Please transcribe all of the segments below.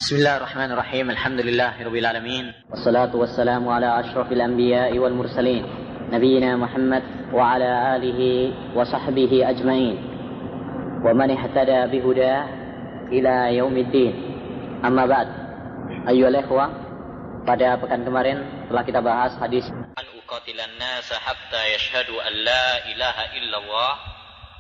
بسم الله الرحمن الرحيم. الحمد لله رب العالمين، والصلاة والسلام على أشرف الأنبياء والمرسلين نبينا محمد وعلى آله وصحبه أجمعين ومن اهتدى بهداه إلى يوم الدين. Amma ba'd. Ayyuhal ikhwah, pada pekan kemarin telah kita bahas hadis an uqatilan nas hatta yashhadu an la ilaha illallah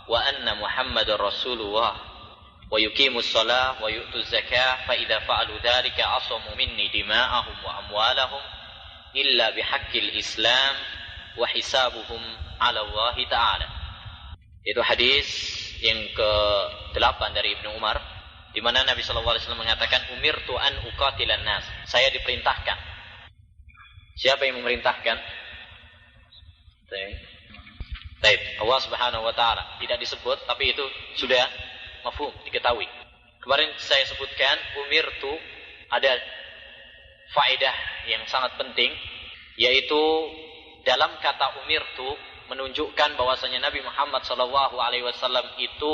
wa anna muhammadar rasulullah wa yuqimus shalah wa yu'tuz zakah fa idza fa'alu dzalika asamu minni dima'ahum wa amwalahum illa bihaqqil islam wa hisabuhum 'ala Allah ta'ala. Itu hadis yang ke-8 dari Ibnu Umar, di mana Nabi sallallahu alaihi wasallam mengatakan umirtu an uqatilan nas. Saya diperintahkan. Siapa yang memerintahkan? Baik, Allah Subhanahu wa taala. Tidak disebut, tapi itu sudah mafhum, diketahui. Kemarin saya sebutkan umirtu, ada faedah yang sangat penting, yaitu dalam kata umirtu menunjukkan bahwasanya Nabi Muhammad sallallahu alaihi wasallam itu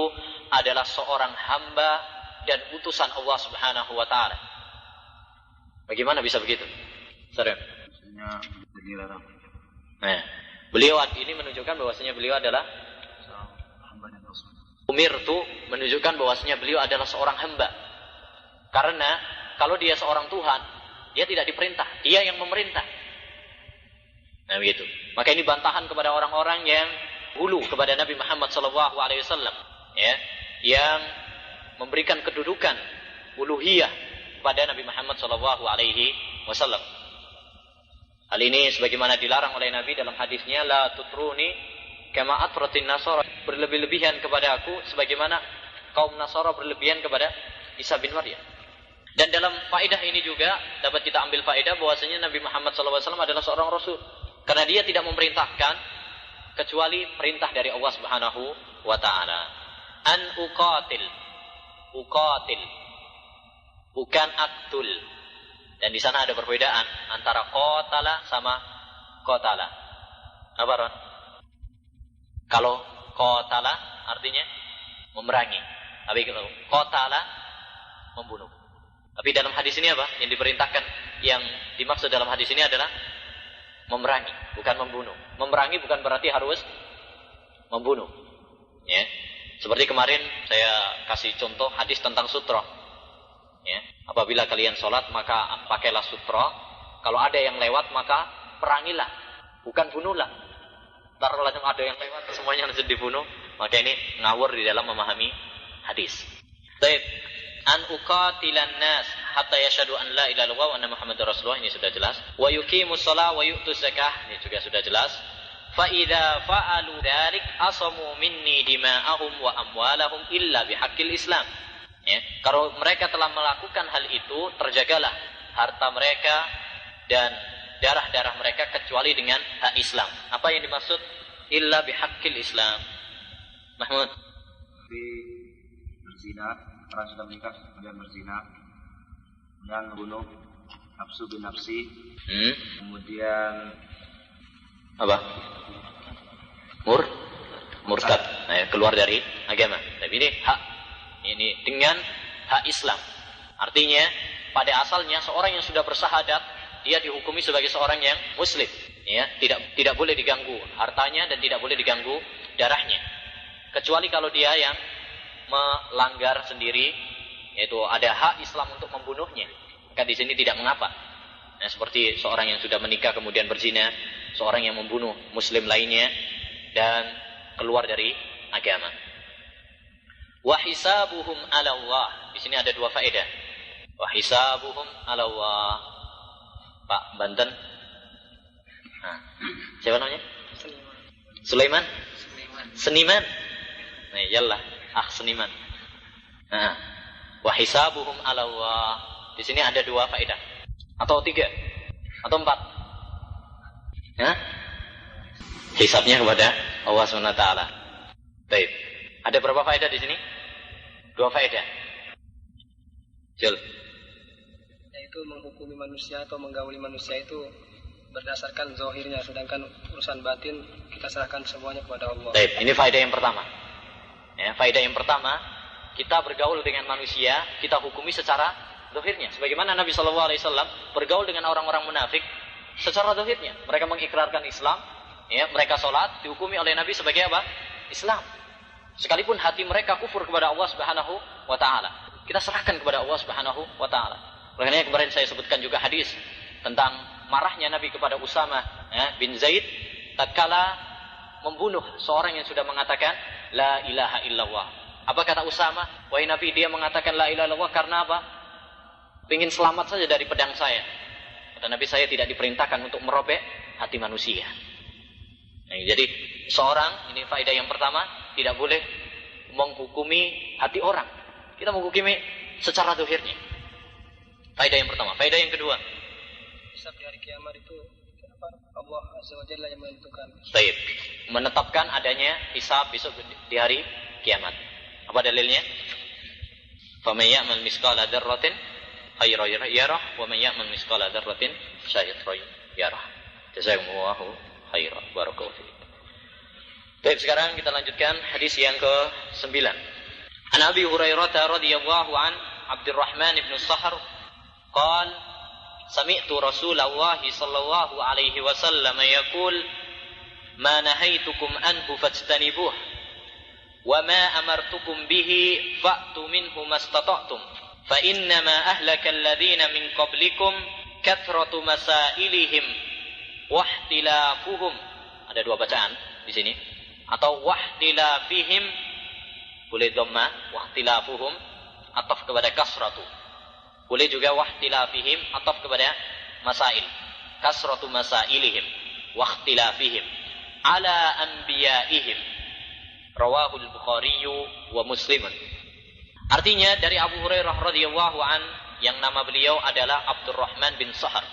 adalah seorang hamba dan utusan Allah Subhanahu wa taala. Bagaimana bisa begitu? Saudara. Nah, beliau ini menunjukkan bahwasanya beliau adalah hamba dan rasul. Umirtu menunjukkan bahwasanya beliau adalah seorang hamba. Karena kalau dia seorang Tuhan, dia tidak diperintah, dia yang memerintah. Nah, begitu. Maka ini bantahan kepada orang-orang yang hulu kepada Nabi Muhammad sallallahu alaihi wasallam, ya, yang memberikan kedudukan uluhiyah kepada Nabi Muhammad sallallahu alaihi wasallam. Hal ini sebagaimana dilarang oleh Nabi dalam hadisnya, la tutruni kama atratin nasara, berlebih-lebihan kepada aku sebagaimana kaum Nasara berlebihan kepada Isa bin Maryam. Dan dalam faedah ini juga dapat kita ambil faedah bahwasanya Nabi Muhammad SAW adalah seorang rasul, karena dia tidak memerintahkan kecuali perintah dari Allah Subhanahu wa taala. An uqatil, uqatil, bukan aktul. Dan di sana ada perbedaan antara qatala sama qatala. Apa, Ron? Kalau qatala artinya memerangi, tapi kalau qatala membunuh. Tapi dalam hadis ini apa? Yang diperintahkan, yang dimaksud dalam hadis ini adalah memerangi, bukan membunuh. Memerangi bukan berarti harus membunuh. Ya. Seperti kemarin saya kasih contoh hadis tentang sutra. Ya. Apabila kalian sholat maka pakailah sutra. Kalau ada yang lewat maka perangilah, bukan bunuhlah. Ntar langsung ada yang lewat semuanya langsung dibunuh, maka ini ngawur di dalam memahami hadis. Baik, an uqatilan nas hatta yashhadu an la ilaha illallah wa anna muhammadar rasulullah, ini sudah jelas. Wa yuqimus shalah wa yu'tuz zakah, ini juga sudah jelas. Fa idza fa'alu dzalik asamu minni dima'ahum wa amwalahum illa bihaqqil islam. Ya, kalau mereka telah melakukan hal itu, terjagalah harta mereka dan darah-darah mereka kecuali dengan hak Islam. Apa yang dimaksud illa bihaqqil Islam? Mahmud. Berzina, orang sudah menikah kemudian berzina, kemudian membunuh, nafsu bin nafsi, kemudian apa? Murtad. Nah, keluar dari agama. Tapi ini hak, ini dengan hak Islam. Artinya pada asalnya seorang yang sudah bersahadat, dia dihukumi sebagai seorang yang muslim, ya, tidak boleh diganggu hartanya dan tidak boleh diganggu darahnya, kecuali kalau dia yang melanggar sendiri, yaitu ada hak Islam untuk membunuhnya, maka di sini tidak mengapa. Nah, seperti seorang yang sudah menikah kemudian berzina, seorang yang membunuh muslim lainnya dan keluar dari agama. Wa hisabuhum 'ala Allah. Di sini ada dua faedah. Wa hisabuhum 'ala Allah. Pak Banten. Nah, siapa namanya? Sulaiman. Seniman. Nah, iyalah, seniman. Nah, wa hisabuhum 'ala Allah. Di sini ada dua faedah. Atau tiga. Atau empat. Hah? Hisabnya kepada Allah Subhanahu wa taala. Baik. Ada berapa faedah di sini? Dua faedah. Jul. Yaitu menghukumi manusia atau menggauli manusia itu berdasarkan zahirnya, sedangkan urusan batin kita serahkan semuanya kepada Allah. Baik, ini faedah yang pertama. Ya, faedah yang pertama, kita bergaul dengan manusia, kita hukumi secara zahirnya. Sebagaimana Nabi SAW bergaul dengan orang-orang munafik secara zahirnya. Mereka mengikrarkan Islam, ya, mereka sholat, dihukumi oleh Nabi sebagai apa? Islam. Sekalipun hati mereka kufur kepada Allah Subhanahu wa Ta'ala, kita serahkan kepada Allah Subhanahu wa Ta'ala. Makanya kemarin saya sebutkan juga hadis tentang marahnya Nabi kepada Usama bin Zaid tatkala membunuh seorang yang sudah mengatakan la ilaha illallah. Apa kata Usama? Wahai Nabi, dia mengatakan la ilaha illallah karena apa? Ingin selamat saja dari pedang saya. Kata Nabi, saya tidak diperintahkan untuk merobek hati manusia. Nah, jadi seorang, ini faedah yang pertama, tidak boleh menghukumi hati orang. Kita menghukumi secara zahirnya. Faedah yang pertama. Faedah yang kedua, hisab di hari kiamat itu Allah Azza wa Jalla yang menentukan. Baik, menetapkan adanya hisab besok di hari kiamat. Apa dalilnya? Faman ya'mal misqala dzarratin khairan yarah wa man ya'mal misqala dzarratin syarran yarah. Jazakumullahu khairan. Barakallahu fiik. Baik, sekarang kita lanjutkan hadis yang ke-9. An Abi Hurairah radhiyallahu an Abdurrahman bin Sahr qala sami'tu Rasulullah sallallahu alaihi wasallam yaqul ma nahaitukum anhu fajtanibuh wa ma amartukum bihi fa'tu minhu mastata'tum fa innama ahlaka alladhina min qablikum kathratu masailihim wa ihtilafuhum. Ada dua bacaan di sini, atau wahtilafihim, boleh dhamma, wahtilafuhum ataf kepada kasratu. Boleh juga wahtilafihim ataf kepada masail. Kasratu masailihim wahtilafihim ala anbiyaihim. Rawahul Bukhari wa Muslim. Artinya dari Abu Hurairah radhiyallahu an, yang nama beliau adalah Abdurrahman bin Sahr.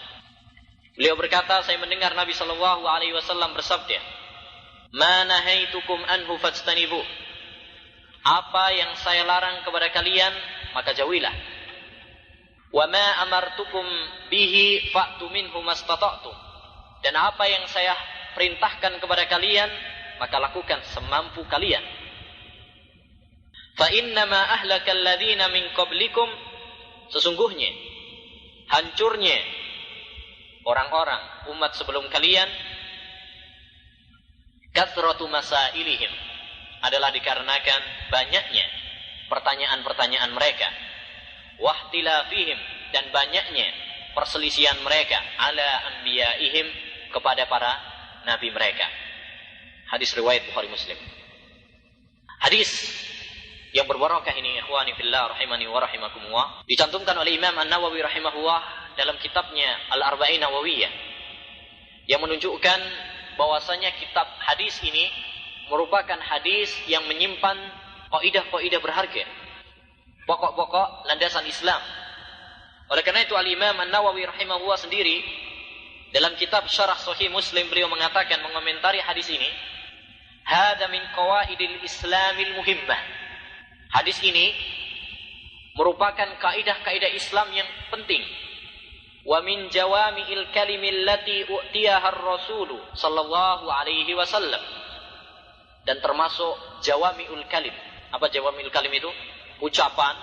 Beliau berkata, saya mendengar Nabi sallallahu alaihi wasallam bersabda, "Ma nahaitukum anhu fajtanibu." Apa yang saya larang kepada kalian, maka jauhilah. Wa ma amartukum bihi fa'tu minhu mastata'tum. Dan apa yang saya perintahkan kepada kalian, maka lakukan semampu kalian. Fa innama ahlakal ladzina min qablikum, sesungguhnya hancurnya orang-orang umat sebelum kalian, kathratu masailihim, adalah dikarenakan banyaknya pertanyaan-pertanyaan mereka, wahtilafihim, dan banyaknya perselisihan mereka, ala anbiyaihim, kepada para nabi mereka. Hadis riwayat Bukhari Muslim. Hadis yang berbarakah ini, ikhwani fillah rahimani wa rahimakumullah, dicantumkan oleh Imam An-Nawawi rahimahullah dalam kitabnya Al-Arba'in Nawawiyah, yang menunjukkan bahwasanya kitab hadis ini merupakan hadis yang menyimpan kaidah-kaidah berharga, pokok-pokok landasan Islam. Oleh karena itu Al-Imam An-Nawawi rahimahullah sendiri dalam kitab Syarah Sahih Muslim, beliau mengatakan, mengomentari hadis ini, "Hada min qawaidil Islamil muhimmah." Hadis ini merupakan kaidah-kaidah Islam yang penting. Wa min jawami'il kalimil lati u'tiyaha ar-rasulu sallallahu alaihi wasallam. Dan termasuk jawami'ul kalim. Apa jawami'ul kalim itu? Ucapan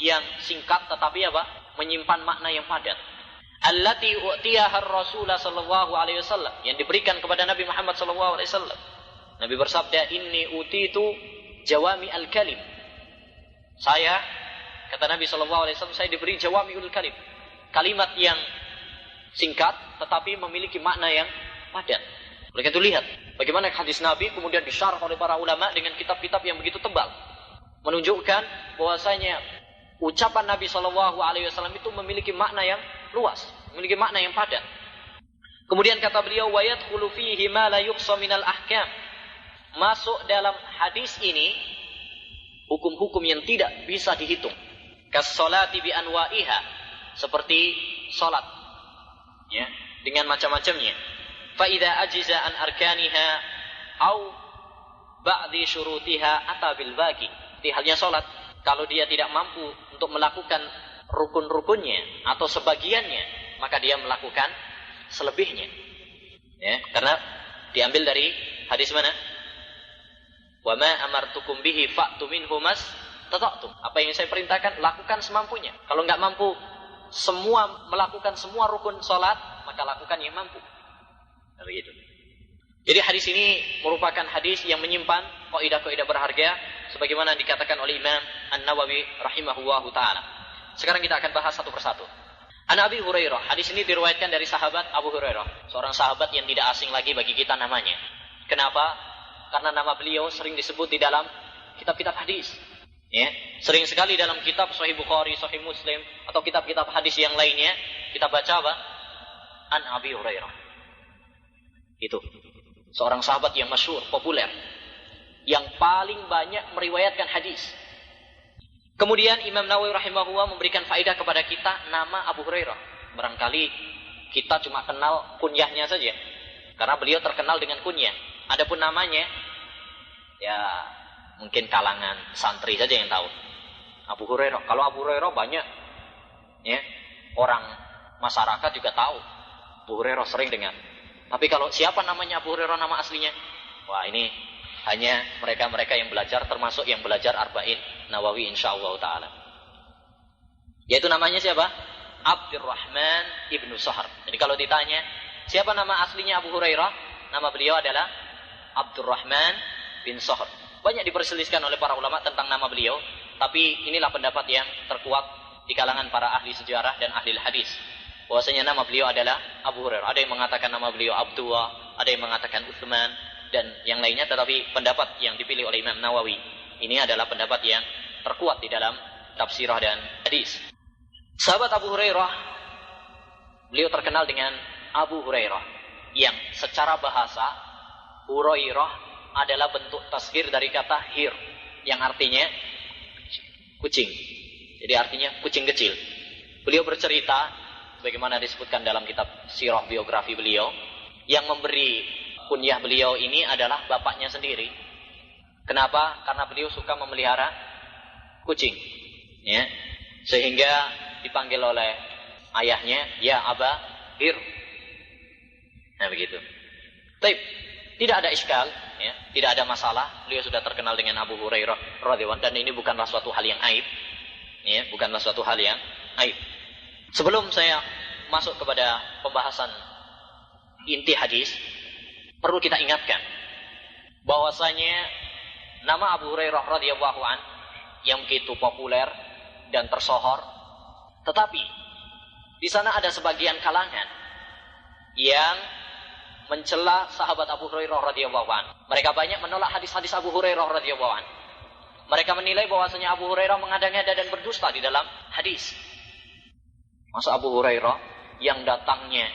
yang singkat tetapi apa? Menyimpan makna yang padat. Allati u'tiyaha ar-rasul sallallahu alaihi wasallam, yang diberikan kepada Nabi Muhammad sallallahu alaihi wasallam. Nabi bersabda, "Inni utitu jawami'al kalim." Saya, kata Nabi sallallahu alaihi wasallam, saya diberi jawami'ul kalim. Kalimat yang singkat tetapi memiliki makna yang padat. Oleh karena itu lihat bagaimana hadis Nabi kemudian disyarah oleh para ulama dengan kitab-kitab yang begitu tebal, menunjukkan bahwasanya ucapan Nabi sallallahu alaihi wasallam itu memiliki makna yang luas, memiliki makna yang padat. Kemudian kata beliau, wa yadkhulu fihi ma la yuqsa minal ahkam. Masuk dalam hadis ini hukum-hukum yang tidak bisa dihitung. Kas-salati bi anwa'iha, seperti salat, ya, dengan macam-macamnya. Fa idza ajiza an arkaniha au ba'di syurutiha ata bil baqi. Di halnya salat, kalau dia tidak mampu untuk melakukan rukun-rukunnya atau sebagiannya, maka dia melakukan selebihnya. Ya, karena diambil dari hadis mana? Wa ma amartukum bihi fa'tu minhu mastata'tum. Apa yang saya perintahkan, lakukan semampunya. Kalau nggak mampu melakukan semua rukun salat, maka lakukan yang mampu. Begitu. Jadi hadis ini merupakan hadis yang menyimpan kaidah-kaidah berharga sebagaimana dikatakan oleh Imam An-Nawawi rahimahullahu taala. Sekarang kita akan bahas satu persatu. An Abi Hurairah, hadis ini diriwayatkan dari sahabat Abu Hurairah, seorang sahabat yang tidak asing lagi bagi kita namanya. Kenapa? Karena nama beliau sering disebut di dalam kitab-kitab hadis. Ya, sering sekali dalam kitab Sahih Bukhari, Sahih Muslim atau kitab-kitab hadis yang lainnya kita baca apa? An Abi Hurairah. Itu seorang sahabat yang masyhur, populer, yang paling banyak meriwayatkan hadis. Kemudian Imam Nawawi rahimahullah memberikan faedah kepada kita nama Abu Hurairah. Barangkali kita cuma kenal kunyahnya saja, karena beliau terkenal dengan kunyah. Adapun namanya, ya mungkin kalangan santri saja yang tahu. Abu Hurairah. Kalau Abu Hurairah banyak, ya orang masyarakat juga tahu. Abu Hurairah sering dengar. Tapi kalau siapa namanya Abu Hurairah nama aslinya? Wah, ini hanya mereka-mereka yang belajar, termasuk yang belajar Arba'in Nawawi insyaallah ta'ala. Yaitu namanya siapa? Abdurrahman ibnu Sahr. Jadi kalau ditanya, siapa nama aslinya Abu Hurairah? Nama beliau adalah Abdurrahman bin Sahr. Banyak diperselisihkan oleh para ulama tentang nama beliau, tapi inilah pendapat yang terkuat di kalangan para ahli sejarah dan ahli hadis. Bahwasanya nama beliau adalah Abu Hurairah. Ada yang mengatakan nama beliau Abdullah, ada yang mengatakan Utsman, dan yang lainnya, tetapi pendapat yang dipilih oleh Imam Nawawi ini adalah pendapat yang terkuat di dalam tafsirah dan hadis. Sahabat Abu Hurairah, beliau terkenal dengan Abu Hurairah, yang secara bahasa Hurairah adalah bentuk tasghir dari kata hir, yang artinya kucing. Jadi artinya kucing kecil. Beliau bercerita, bagaimana disebutkan dalam kitab sirah biografi beliau, yang memberi kunyah beliau ini adalah bapaknya sendiri. Kenapa? Karena beliau suka memelihara kucing, ya, sehingga dipanggil oleh ayahnya, ya Aba Hir. Nah begitu. Tapi tidak ada iskal, ya, tidak ada masalah. Beliau sudah terkenal dengan Abu Hurairah radhiyallahu anhu, dan ini bukanlah suatu hal yang aib, ya, bukanlah suatu hal yang aib. Sebelum saya masuk kepada pembahasan inti hadis, perlu kita ingatkan bahwasanya nama Abu Hurairah radhiyallahu an yang begitu populer dan tersohor, tetapi di sana ada sebagian kalangan yang mencela sahabat Abu Hurairah radhiyallahu an. Mereka banyak menolak hadis-hadis Abu Hurairah radhiyallahu an. Mereka menilai bahwasanya Abu Hurairah mengada-ngada dan berdusta di dalam hadis. Masa Abu Hurairah yang datangnya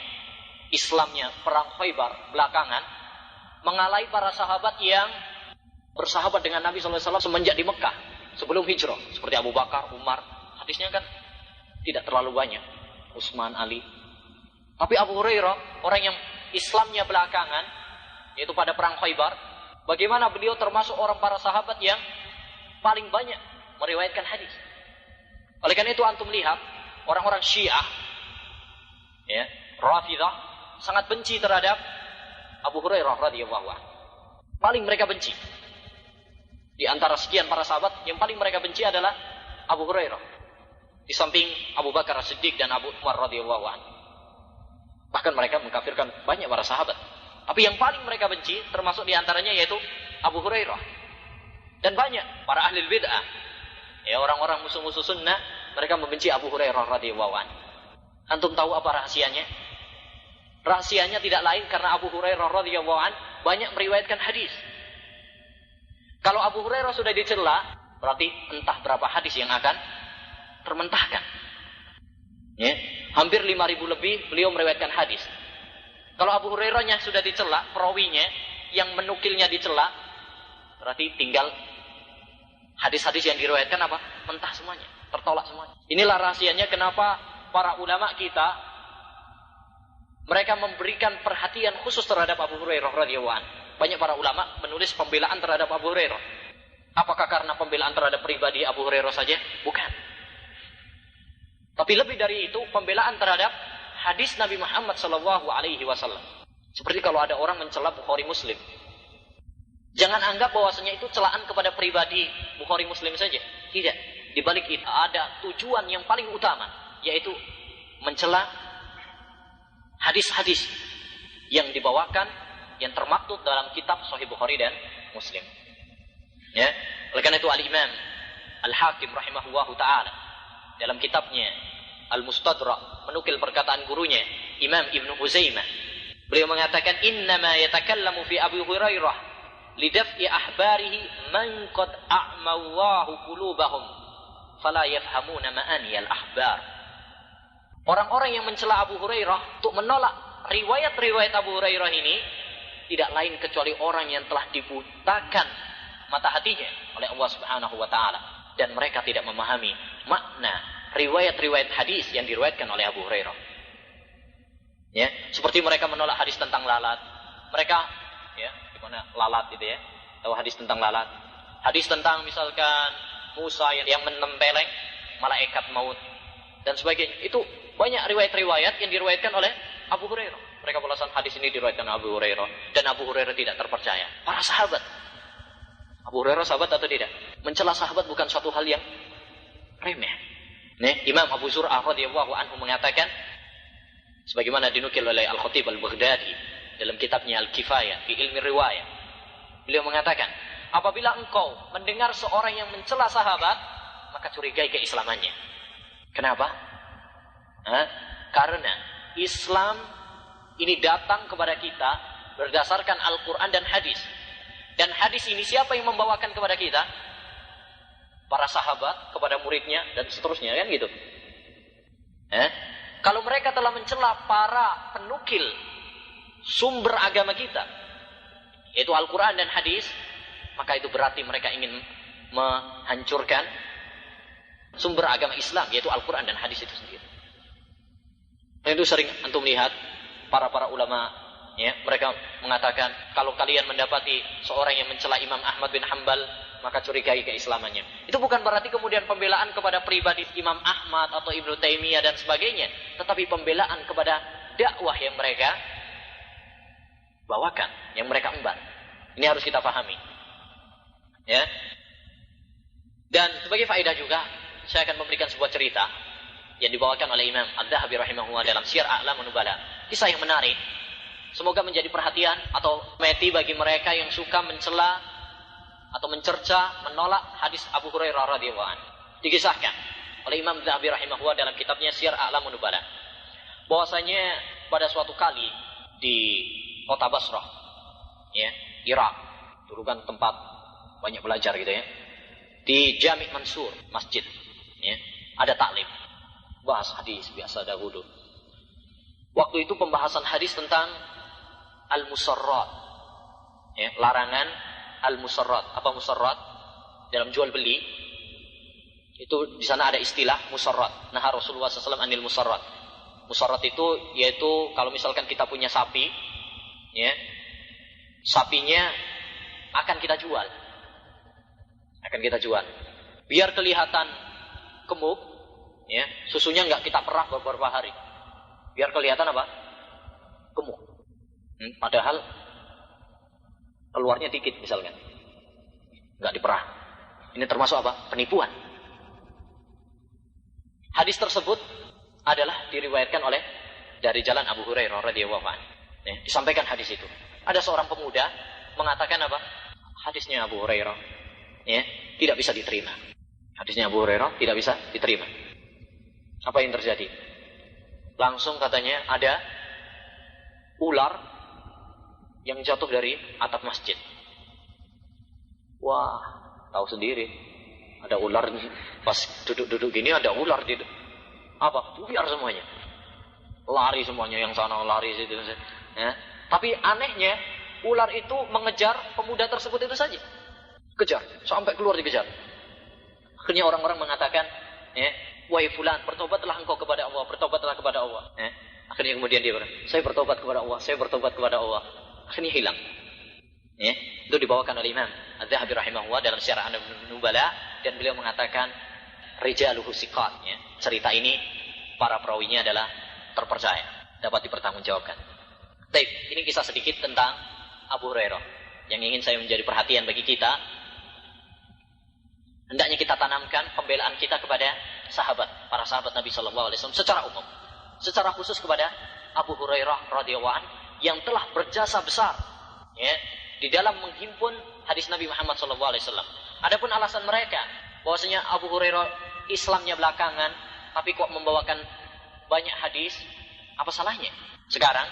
Islamnya perang Khaybar belakangan mengalahi para sahabat yang bersahabat dengan Nabi SAW semenjak di Mekah sebelum hijrah, seperti Abu Bakar, Umar. Hadisnya kan tidak terlalu banyak, Utsman, Ali. Tapi Abu Hurairah, orang yang Islamnya belakangan, yaitu pada perang Khaybar, bagaimana beliau termasuk orang para sahabat yang paling banyak meriwayatkan hadis. Oleh karena itu antum lihat orang-orang Syiah, ya, Rafidah, sangat benci terhadap Abu Hurairah radhiyallahu anhu. Paling mereka benci. Di antara sekian para sahabat, yang paling mereka benci adalah Abu Hurairah. Di samping Abu Bakar As-Siddiq dan Abu Umar radhiyallahu anhu. Bahkan mereka mengkafirkan banyak para sahabat. Tapi yang paling mereka benci, termasuk di antaranya yaitu Abu Hurairah. Dan banyak para ahli bid'ah, ya, orang-orang musuh-musuh sunnah, mereka membenci Abu Hurairah radhiyallahu anhu. Antum tahu apa rahasianya? Rahasianya tidak lain karena Abu Hurairah radhiyallahu anhu banyak meriwayatkan hadis. Kalau Abu Hurairah sudah dicela, berarti entah berapa hadis yang akan termentahkan. Ya, hampir 5.000 lebih beliau meriwayatkan hadis. Kalau Abu Hurairahnya sudah dicela, perawinya yang menukilnya dicela, berarti tinggal hadis-hadis yang diriwayatkan apa? Mentah semuanya, tertolak semuanya. Inilah rahasianya kenapa para ulama kita mereka memberikan perhatian khusus terhadap Abu Hurairah radhiyallahu anhu. Banyak para ulama menulis pembelaan terhadap Abu Hurairah. Apakah karena pembelaan terhadap pribadi Abu Hurairah saja? Bukan. Tapi lebih dari itu, pembelaan terhadap hadis Nabi Muhammad SAW. Seperti kalau ada orang mencela Bukhari Muslim, jangan anggap bahwasanya itu celaan kepada pribadi Bukhari Muslim saja. Tidak. Di balik itu ada tujuan yang paling utama, yaitu mencela hadis-hadis yang dibawakan, yang termaktub dalam kitab Sahih Bukhari dan Muslim. Ya, oleh karena itu Al-Imam Al-Hakim rahimahullahu taala dalam kitabnya Al-Mustadrak menukil perkataan gurunya Imam Ibnu Uzaimah. Beliau mengatakan innama yatakallamu fi Abi Hurairah lidaf'i ahbarihi man qad a'mallahu qulubahum fala yafhamuna ma'aniyal ahbar. Orang-orang yang mencela Abu Hurairah untuk menolak riwayat-riwayat Abu Hurairah ini tidak lain kecuali orang yang telah dibutakan mata hatinya oleh Allah Subhanahu wa taala dan mereka tidak memahami makna riwayat-riwayat hadis yang diriwayatkan oleh Abu Hurairah. Ya, seperti mereka menolak hadis tentang lalat. Mereka ya, gimana lalat itu ya? Tahu hadis tentang lalat? Hadis tentang misalkan Musa yang menempeleng malaikat maut dan sebagainya. Itu banyak riwayat-riwayat yang diriwayatkan oleh Abu Hurairah. Mereka beralasan hadis ini diriwayatkan Abu Hurairah dan Abu Hurairah tidak terpercaya. Para sahabat. Abu Hurairah sahabat atau tidak? Mencela sahabat bukan suatu hal yang remeh. Nih, Imam Abu Zur'ah radhiyallahu anhu mengatakan sebagaimana dinukil oleh Al-Khatib Al-Baghdadi dalam kitabnya Al-Kifayah fi Ilmi Riwayah. Beliau mengatakan, apabila engkau mendengar seorang yang mencela sahabat, maka curigai keislamannya. Kenapa? Karena Islam ini datang kepada kita berdasarkan Al-Quran dan hadis. Dan hadis ini siapa yang membawakan kepada kita? Para sahabat kepada muridnya dan seterusnya, kan gitu. Kalau mereka telah mencela para penukil sumber agama kita, yaitu Al-Quran dan hadis, maka itu berarti mereka ingin menghancurkan sumber agama Islam, yaitu Al-Quran dan hadis itu sendiri. Dan itu sering antum lihat para ulama, ya, mereka mengatakan kalau kalian mendapati seorang yang mencela Imam Ahmad bin Hanbal, maka curigai keislamannya. Itu bukan berarti kemudian pembelaan kepada pribadi Imam Ahmad atau Ibnu Taimiyah dan sebagainya, tetapi pembelaan kepada dakwah yang mereka bawakan, yang mereka emban. Ini harus kita pahami. Ya. Dan sebagai faedah juga, saya akan memberikan sebuah cerita yang dibawakan oleh Imam Adz-Dzahabi rahimahullah dalam Syiar A'lamun Nubala. Kisah yang menarik. Semoga menjadi perhatian atau meti bagi mereka yang suka mencela atau mencerca, menolak hadis Abu Hurairah radhiyallahu anhu. Dikisahkan oleh Imam Adz-Dzahabi rahimahullah dalam kitabnya Syiar A'lamun Nubala bahwasanya pada suatu kali di kota Basrah, ya, Irak, dulu kan tempat banyak belajar gitu ya. Di Jami' Mansur, masjid, ya, ada taklim, bahas hadis biasa dahulu. Waktu itu pembahasan hadis tentang al-musarrat, ya, larangan al-musarrat. Apa musarrat? Dalam jual beli itu di sana ada istilah musarrat. Nah, Rasulullah SAW anil musarrat. Musarrat itu yaitu kalau misalkan kita punya sapi, ya, sapinya akan kita jual. Biar kelihatan gemuk, ya, susunya nggak kita perah beberapa hari. Biar kelihatan apa? Gemuk. Padahal keluarnya dikit misalkan, nggak diperah. Ini termasuk apa? Penipuan. Hadis tersebut adalah diriwayatkan oleh dari jalan Abu Hurairah radhiyallahu anhu. Ya, disampaikan hadis itu. Ada seorang pemuda mengatakan apa? Hadisnya Abu Hurairah, ya, tidak bisa diterima. Hadisnya Abu Hurairah tidak bisa diterima. Apa yang terjadi? Langsung katanya ada ular yang jatuh dari atap masjid. Wah, tahu sendiri. Ada ular pas duduk-duduk gini, ada ular di apa? Buyar semuanya. Lari semuanya, yang sana lari situ. Ya. Tapi anehnya ular itu mengejar pemuda tersebut itu saja. Kejar, sampai keluar dikejar. Akhirnya orang-orang mengatakan, ya, wahai fulan, bertobatlah engkau kepada Allah, bertobatlah kepada Allah. Ya. Akhirnya kemudian dia berkata, saya bertobat kepada Allah, saya bertobat kepada Allah. Akhirnya hilang. Ya. Itu dibawakan oleh Imam Adz-Dzahabi rahimahullah dalam Syiar A'lamun Nubala, dan beliau mengatakan rijaluhu siqat, ya. Cerita ini para perawinya adalah terpercaya, dapat dipertanggungjawabkan. Baik, ini kisah sedikit tentang Abu Hurairah yang ingin saya menjadi perhatian bagi kita. Hendaknya kita tanamkan pembelaan kita kepada para sahabat Nabi sallallahu alaihi wasallam secara umum. Secara khusus kepada Abu Hurairah radhiyallahu anhu yang telah berjasa besar ya di dalam menghimpun hadis Nabi Muhammad sallallahu alaihi wasallam. Adapun alasan mereka bahwasanya Abu Hurairah Islamnya belakangan tapi kok membawakan banyak hadis, apa salahnya? Sekarang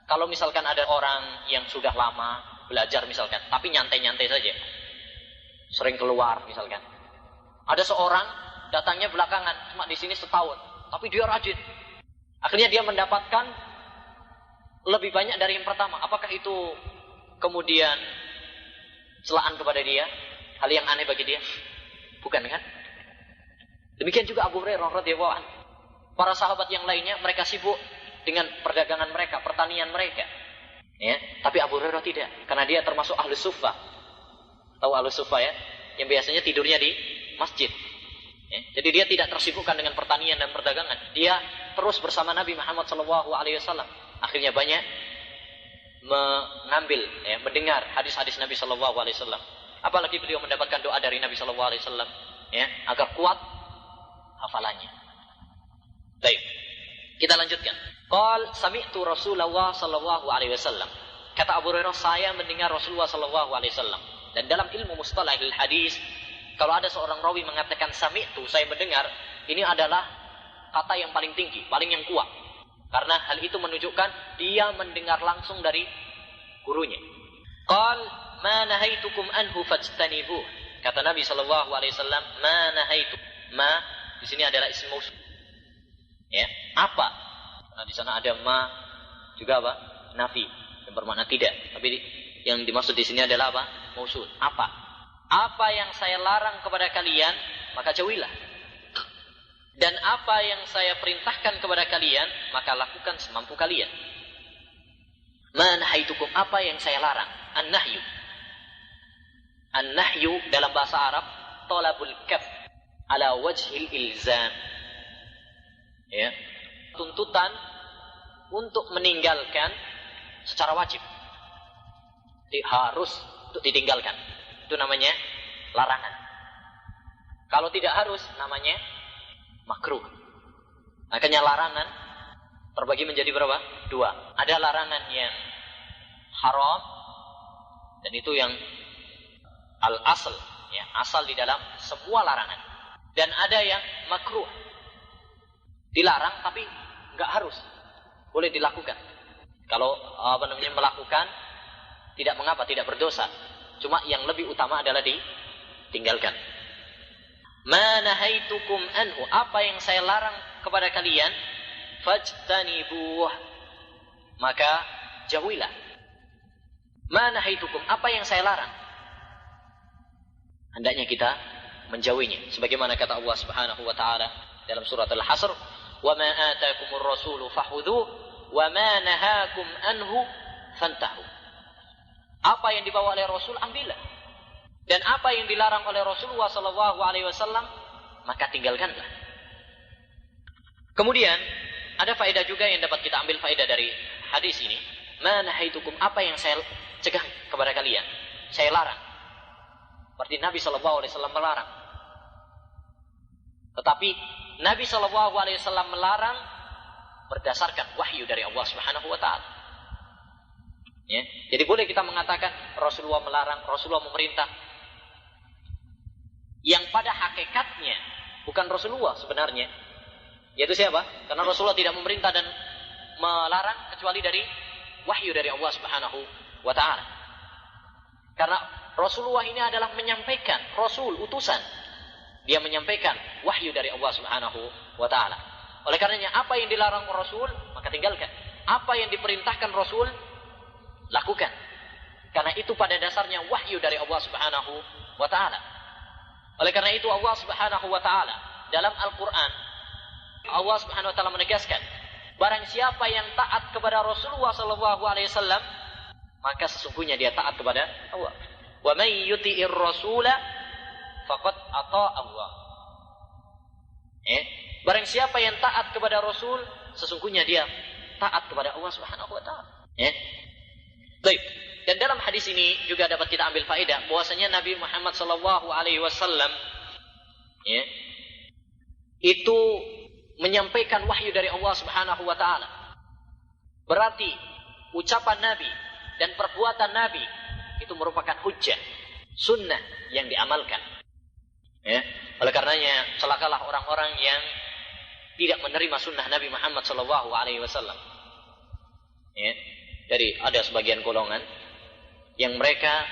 kalau misalkan ada orang yang sudah lama belajar misalkan, tapi nyantai-nyantai saja, sering keluar misalkan. Ada seorang datangnya belakangan, cuma di sini setahun, tapi dia rajin. Akhirnya dia mendapatkan lebih banyak dari yang pertama. Apakah itu kemudian celaan kepada dia? Hal yang aneh bagi dia? Bukan kan? Demikian juga Abu Hurairah radhiyallahu anhu. Para sahabat yang lainnya mereka sibuk dengan perdagangan mereka, pertanian mereka. Ya, tapi Abu Hurairah tidak, karena dia termasuk ahlu suffah. Tahu ahlu suffah ya? Yang biasanya tidurnya di masjid. Ya, jadi dia tidak tersibukkan dengan pertanian dan perdagangan. Dia terus bersama Nabi Muhammad SAW. Akhirnya banyak mengambil, ya, mendengar hadis-hadis Nabi SAW. Apalagi beliau mendapatkan doa dari Nabi SAW, ya, agar kuat hafalannya. Baik, kita lanjutkan. Qal sami'tu Rasulullah sallallahu alaihi wasallam. Kata Abu Hurairah, saya mendengar Rasulullah sallallahu alaihi wasallam. Dan dalam ilmu mustalahil hadis, kalau ada seorang rawi mengatakan sami'tu, saya mendengar, ini adalah kata yang paling tinggi, paling yang kuat. Karena hal itu menunjukkan dia mendengar langsung dari gurunya. Qal ma nahaitukum anhu fajtanibuh. Kata Nabi sallallahu alaihi wasallam, ma nahaitu. Ma di sini adalah ism mausul. Ya, apa? Nah, di sana ada ma juga apa? Nafi yang bermakna tidak. Tapi yang dimaksud di sini adalah apa? Mausul. Apa? Apa yang saya larang kepada kalian, maka jauhilah. Dan apa yang saya perintahkan kepada kalian, maka lakukan semampu kalian. Ma nahaitukum, apa yang saya larang? An-nahyu. An-nahyu dalam bahasa Arab talabul kaf ala wajhil ilzam. Ya, tuntutan untuk meninggalkan secara wajib. Harus untuk ditinggalkan. Itu namanya larangan. Kalau tidak harus, namanya makruh. Makanya larangan terbagi menjadi berapa? 2. Ada larangan yang haram, dan itu yang al-asl, ya, asal di dalam semua larangan. Dan ada yang makruh, dilarang tapi nggak harus, boleh dilakukan. Kalau melakukan tidak mengapa, tidak berdosa. Cuma yang lebih utama adalah ditinggalkan. Ma nahaitukum anhu, apa yang saya larang kepada kalian, fajtanibuh, maka jauhilah. Ma nahaitukum, apa yang saya larang, hendaknya kita menjauhinya. Sebagaimana kata Allah Subhanahu wa taala dalam surat Al-Hasr, wa ma ataakumur rasulu fakhudhuh wa ma nahakum anhu fantahu. Apa yang dibawa oleh Rasul ambillah, dan apa yang dilarang oleh Rasulullah sallallahu alaihi wasallam maka tinggalkanlah. Kemudian ada faedah juga yang dapat kita ambil faedah dari hadis ini. Ma nahaitukum, apa yang saya cegah kepada kalian, saya larang. Berarti Nabi sallallahu alaihi wasallam melarang. Tetapi Nabi SAW melarang berdasarkan wahyu dari Allah Subhanahu wa taala. Ya, jadi boleh kita mengatakan Rasulullah melarang, Rasulullah memerintah. Yang pada hakikatnya bukan Rasulullah sebenarnya. Yaitu siapa? Karena Rasulullah tidak memerintah dan melarang kecuali dari wahyu dari Allah Subhanahu wa taala. Karena Rasulullah ini adalah menyampaikan, Rasul, utusan. Dia menyampaikan wahyu dari Allah Subhanahu wa taala. Oleh karenanya apa yang dilarang Rasul maka tinggalkan. Apa yang diperintahkan Rasul lakukan. Karena itu pada dasarnya wahyu dari Allah Subhanahu wa taala. Oleh karena itu Allah Subhanahu wa taala dalam Al-Qur'an, Allah Subhanahu wa taala menegaskan, barang siapa yang taat kepada Rasulullah sallallahu alaihi wasallam, maka sesungguhnya dia taat kepada Allah. Wa may yuti'ir rasula faqad ata Allah. Barang siapa yang taat kepada Rasul, sesungguhnya dia taat kepada Allah Subhanahu wa taala. Baik. Dan dalam hadis ini juga dapat kita ambil faedah bahwasanya Nabi Muhammad SAW itu menyampaikan wahyu dari Allah Subhanahu wa taala. Berarti ucapan Nabi dan perbuatan Nabi itu merupakan hujjah, sunnah yang diamalkan. Oleh karenanya celakalah orang-orang yang tidak menerima sunnah Nabi Muhammad SAW. Jadi ada sebagian golongan yang mereka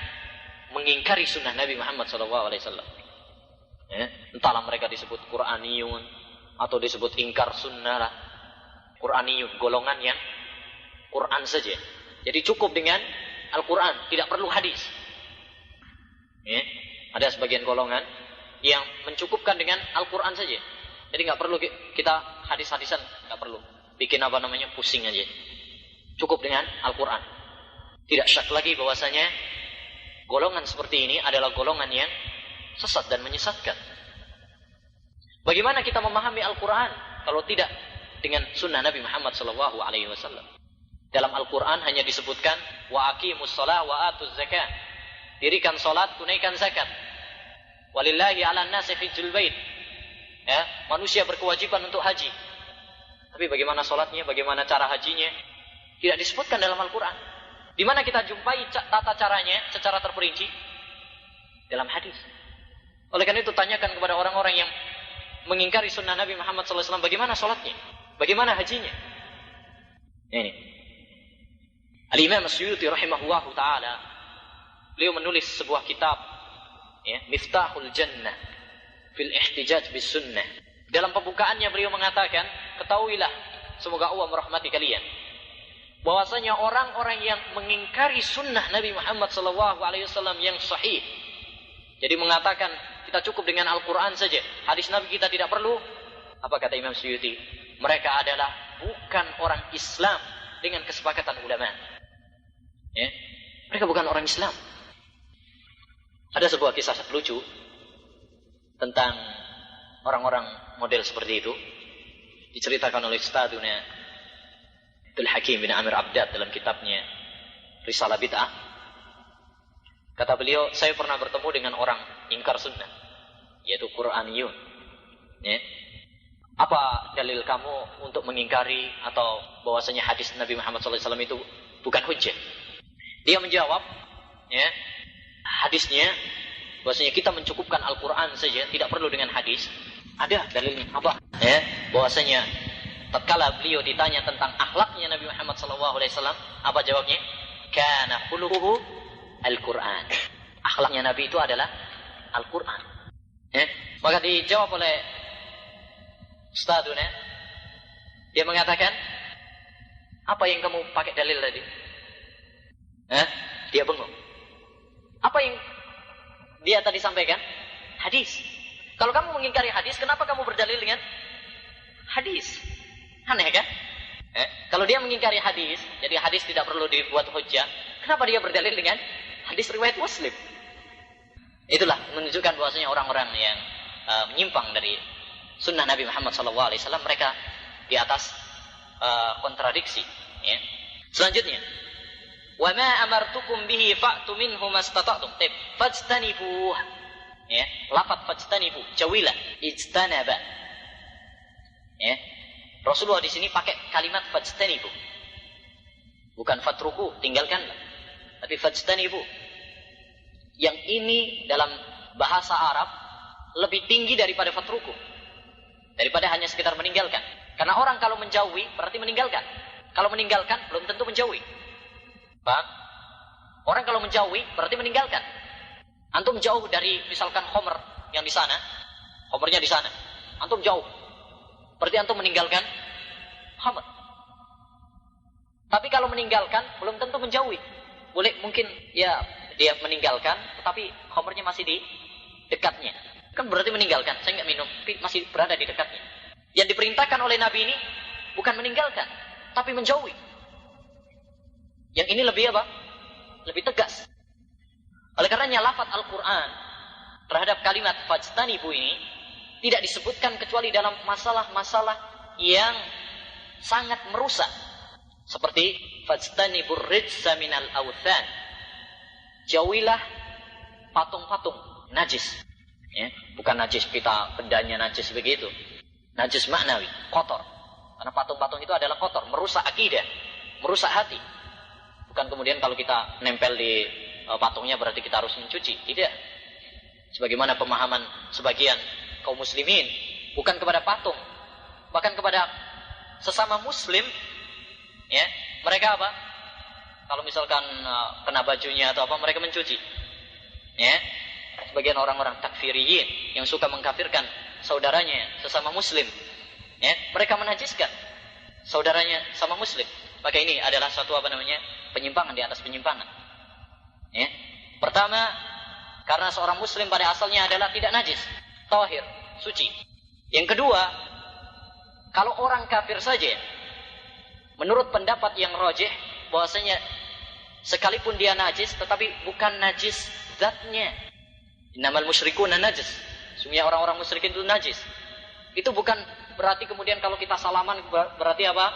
mengingkari sunnah Nabi Muhammad SAW. Entahlah mereka disebut Qur'aniyun atau disebut ingkar sunnah lah. Qur'aniyun, golongan yang Quran saja. Jadi cukup dengan Al-Quran, tidak perlu hadis. Ada sebagian golongan yang mencukupkan dengan Al-Quran saja. Jadi nggak perlu kita hadis-hadisan, nggak perlu. Bikin pusing aja. Cukup dengan Al-Quran. Tidak syak lagi bahwasanya golongan seperti ini adalah golongan yang sesat dan menyesatkan. Bagaimana kita memahami Al-Quran kalau tidak dengan sunnah Nabi Muhammad SAW? Dalam Al-Quran hanya disebutkan wa aqimus shalah wa atuz zakat. Dirikan salat, tunaikan zakat. Walillahi 'alan nasi hajjul bait. Manusia berkewajiban untuk haji. Tapi bagaimana salatnya, bagaimana cara hajinya? Tidak disebutkan dalam Al-Quran. Di mana kita jumpai tata caranya secara terperinci? Dalam hadis. Oleh karena itu tanyakan kepada orang-orang yang mengingkari sunnah Nabi Muhammad SAW, bagaimana salatnya? Bagaimana hajinya? Ini. Al-Imam As-Suyuti rahimahullahu ta'ala, beliau menulis sebuah kitab, Miftahul Jannah fil Ihtijaj bis Sunnah. Dalam pembukaannya beliau mengatakan, ketahuilah, semoga Allah merahmati kalian, bahwasanya orang-orang yang mengingkari sunnah Nabi Muhammad SAW yang sahih, jadi mengatakan kita cukup dengan Al-Quran saja, hadis Nabi kita tidak perlu. Apa kata Imam Suyuti? Mereka adalah bukan orang Islam dengan kesepakatan ulama. Mereka bukan orang Islam. Ada sebuah kisah lucu tentang orang-orang model seperti itu, diceritakan oleh Ustadzuna Abdul Hakim bin Amir Abdad dalam kitabnya Risalah Bid'ah. Kata beliau, saya pernah bertemu dengan orang ingkar sunnah, yaitu Qur'aniyun. Apa dalil kamu untuk mengingkari atau bahwasanya hadis Nabi Muhammad SAW itu bukan hujjah? Dia menjawab, hadisnya bahwasanya kita mencukupkan Al-Quran saja, tidak perlu dengan hadis. Ada dalilnya apa? Bahwasanya tatkala beliau ditanya tentang akhlaknya Nabi Muhammad SAW, apa jawabnya? Kana khuluquhu Al-Quran. Akhlaknya Nabi itu adalah Al-Quran. Maka dijawab oleh Ustadzuna, dia mengatakan, apa yang kamu pakai dalil tadi? Dia bengong. Apa yang dia tadi sampaikan? Hadis. Kalau kamu mengingkari hadis, kenapa kamu berdalil dengan hadis? Aneh kan? Kalau dia mengingkari hadis, jadi hadis tidak perlu dibuat hujjah, kenapa dia berdalil dengan hadis riwayat Muslim? Itulah menunjukkan bahwasanya orang-orang yang menyimpang dari sunnah Nabi Muhammad SAW, mereka di atas kontradiksi. Selanjutnya, wa ma amartukum bihi fa'tu minhu mastata'tum. Fajtanibuh. Lafaz fajtanibu, jawilah, ijtanaba. Rasulullah di sini pakai kalimat fajtanibu. Bukan fatruku, tinggalkanlah. Tapi fajtanibu. Yang ini dalam bahasa Arab lebih tinggi daripada fatruku. Daripada hanya sekitar meninggalkan. Karena orang kalau menjauhi berarti meninggalkan. Kalau meninggalkan belum tentu menjauhi. Paham? Orang kalau menjauhi berarti meninggalkan. Antum jauh dari misalkan khomer yang di sana, khomernya di sana. Antum jauh. Berarti antum meninggalkan khomer. Tapi kalau meninggalkan belum tentu menjauhi. Boleh mungkin ya dia meninggalkan tetapi khomernya masih di dekatnya. Kan berarti meninggalkan. Saya enggak minum, tapi masih berada di dekatnya. Yang diperintahkan oleh Nabi ini bukan meninggalkan, tapi menjauhi. Yang ini lebih apa? Lebih tegas. Oleh karenanya lafaz Al-Quran terhadap kalimat fajtanibu ini tidak disebutkan kecuali dalam masalah-masalah yang sangat merusak. Seperti fajtanibur rijsa minal awthan. jauhilah patung-patung najis. Ya, bukan najis kita bedanya najis begitu. Najis maknawi, kotor. Karena patung-patung itu adalah kotor, merusak akidah, merusak hati. Bukan kemudian kalau kita nempel di patungnya berarti kita harus mencuci. Tidak. Sebagaimana pemahaman sebagian kaum muslimin, bukan kepada patung, bahkan kepada sesama muslim, ya, mereka apa? Kalau misalkan kena bajunya atau apa, mereka mencuci. Ya. Sebagian orang-orang takfiriyin yang suka mengkafirkan saudaranya sesama muslim, ya, mereka menajiskan saudaranya sama muslim. Maka ini adalah suatu penyimpangan di atas penyimpangan. Ya. Pertama, karena seorang muslim pada asalnya adalah tidak najis, tahir, suci. Yang kedua, kalau orang kafir saja, menurut pendapat yang rajih, bahwasanya sekalipun dia najis, tetapi bukan najis zatnya. Innamal musyrikuna najis. Sungguhnya orang-orang musyrikin itu najis. Itu bukan berarti kemudian kalau kita salaman berarti apa?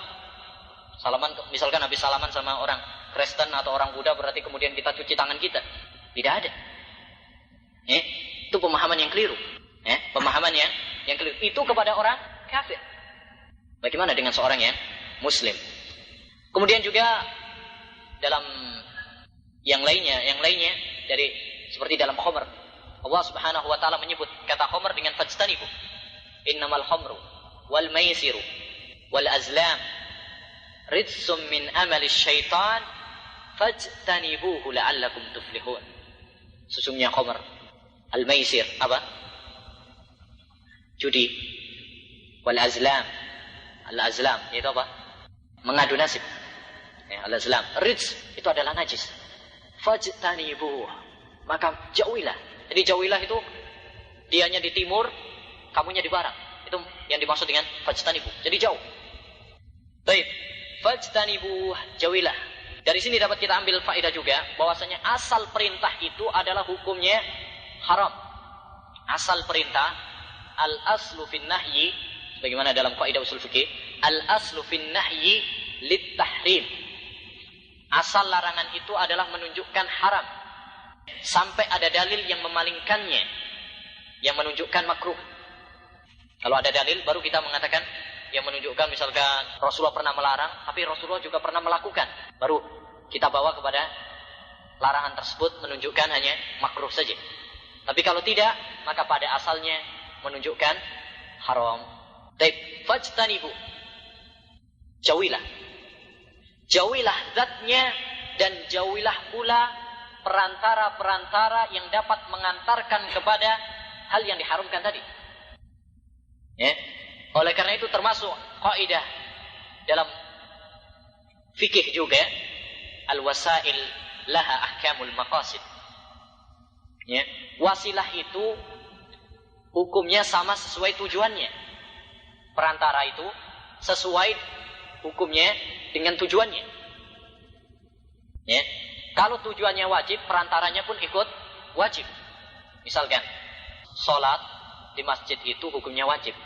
Salaman, misalkan habis salaman sama orang Kristen atau orang Buddha berarti kemudian kita cuci tangan kita. Tidak ada. Itu pemahaman yang keliru. Pemahaman yang keliru. Itu kepada orang kafir. Bagaimana dengan seorang yang muslim? Kemudian juga dalam yang lainnya dari seperti dalam khamr, Allah Subhanahu wa taala menyebut kata khamr dengan fajtanibu. Innamal khamru wal maisiru wal azlam rijsum min amali syaitan fajtanibuhu la'allakum tuflihun. Sesungguhnya khamr, al maisir apa? Judi. Wal azlam, al azlam itu apa? Mengadu nasib. Al azlam, rijs itu adalah najis. Fajtanibuhu, maka jauhilah. Jadi jauhilah itu dianya di timur, kamunya di barat. Itu yang dimaksud dengan fajtanibu. Jadi jauh. Baik, fajtanibu, jauhilah. Dari sini dapat kita ambil faedah juga bahwasanya asal perintah itu adalah hukumnya haram. Asal perintah, al-aslu fin nahyi, sebagaimana dalam kaidah usul fikih, al-aslu fin nahyi lit tahrim. Asal larangan itu adalah menunjukkan haram. Sampai ada dalil yang memalingkannya, yang menunjukkan makruh. Kalau ada dalil baru kita mengatakan yang menunjukkan, misalkan Rasulullah pernah melarang, tapi Rasulullah juga pernah melakukan, baru kita bawa kepada larangan tersebut menunjukkan hanya makruh saja. Tapi kalau tidak, maka pada asalnya menunjukkan haram. Baik, fajtanibu, jauhilah. Jauhilah zatnya dan jauhilah pula perantara-perantara yang dapat mengantarkan kepada hal yang diharamkan tadi. Ya. Oleh karena itu termasuk kaidah dalam fikih juga, al-wasail laha ahkamul maqasid. Ya. Wasilah itu hukumnya sama sesuai tujuannya. Perantara itu sesuai hukumnya dengan tujuannya. Ya. Kalau tujuannya wajib, perantaranya pun ikut wajib. Misalkan, sholat di masjid itu hukumnya wajib.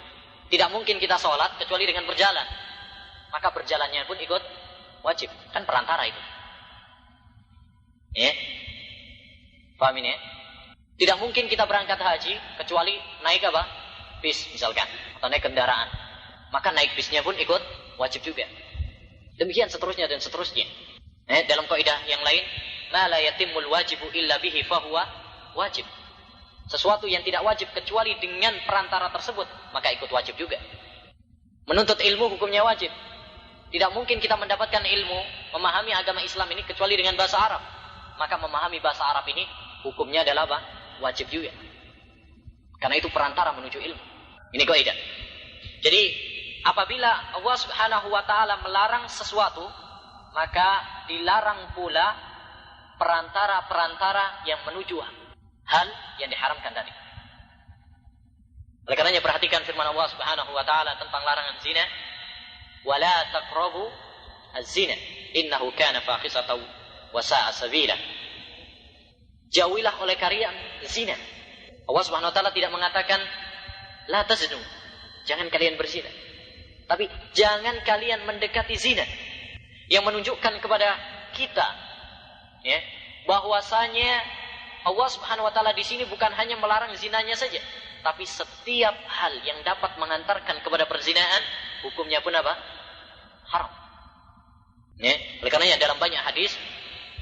Tidak mungkin kita sholat kecuali dengan berjalan. Maka berjalannya pun ikut wajib. Kan perantara itu. Ya? Paham ini ya? Tidak mungkin kita berangkat haji kecuali naik apa? Bis misalkan. Atau naik kendaraan. Maka naik bisnya pun ikut wajib juga. Demikian seterusnya dan seterusnya. Dalam kaidah yang lain, ma la yatimul wajibu illa bihi fahuwa wajib. Sesuatu yang tidak wajib kecuali dengan perantara tersebut, maka ikut wajib juga. Menuntut ilmu hukumnya wajib. Tidak mungkin kita mendapatkan ilmu, memahami agama Islam ini kecuali dengan bahasa Arab. Maka memahami bahasa Arab ini hukumnya adalah apa? Wajib juga. Karena itu perantara menuju ilmu. Ini kaidah. Jadi apabila Allah Subhanahu wa taala melarang sesuatu, maka dilarang pula perantara-perantara yang menuju hal yang diharamkan tadi. Oleh karenanya perhatikan firman Allah Subhanahu wa taala tentang larangan zina, "Wala taqrabu az-zina, innahu kana fahisatan wa sa'a sabila." Jauhilah oleh kalian zina. Allah Subhanahu wa taala tidak mengatakan la taznu, jangan kalian berzina. Tapi jangan kalian mendekati zina. Yang menunjukkan kepada kita, ya, bahwasanya Allah Subhanahu wa taala di sini bukan hanya melarang zinanya saja, tapi setiap hal yang dapat mengantarkan kepada perzinaan, hukumnya pun apa? Haram. Ya, oleh karenanya dalam banyak hadis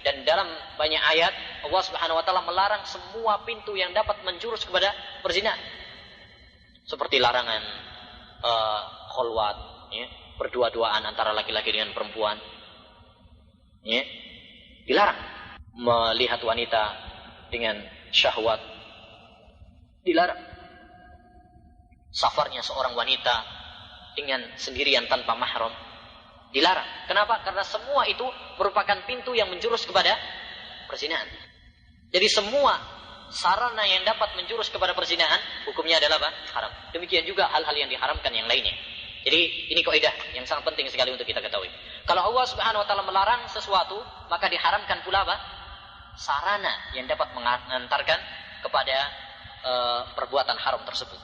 dan dalam banyak ayat Allah Subhanahu wa taala melarang semua pintu yang dapat menjurus kepada perzinaan. Seperti larangan kholwat, ya, berdua-duaan antara laki-laki dengan perempuan. Ya, dilarang. Melihat wanita dengan syahwat dilarang. Safarnya seorang wanita dengan sendirian tanpa mahram dilarang. Kenapa? Karena semua itu merupakan pintu yang menjurus kepada perzinahan. Jadi semua sarana yang dapat menjurus kepada perzinahan hukumnya adalah apa? Haram. Demikian juga hal-hal yang diharamkan yang lainnya. Jadi ini kaidah yang sangat penting sekali untuk kita ketahui. Kalau Allah Subhanahu wa taala melarang sesuatu, maka diharamkan pula apa? Sarana yang dapat mengantarkan kepada perbuatan haram tersebut.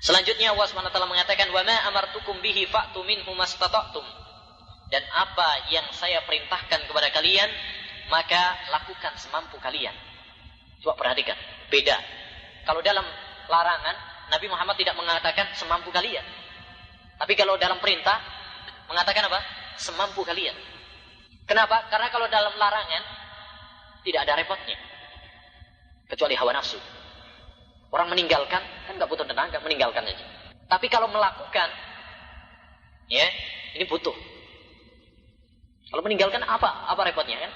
Selanjutnya Allah Subhanahu wa taala mengatakan, "Wa ma amartukum bihi fa'tu minhu mastata'tum." Dan apa yang saya perintahkan kepada kalian, maka lakukan semampu kalian. Coba perhatikan, beda. Kalau dalam larangan, Nabi Muhammad tidak mengatakan semampu kalian. Tapi kalau dalam perintah, mengatakan apa? Semampu kalian. Kenapa? Karena kalau dalam larangan, tidak ada repotnya. Kecuali hawa nafsu. Orang meninggalkan, kan gak butuh tenaga, meninggalkan saja. Tapi kalau melakukan, ya, ini butuh. Kalau meninggalkan apa repotnya kan?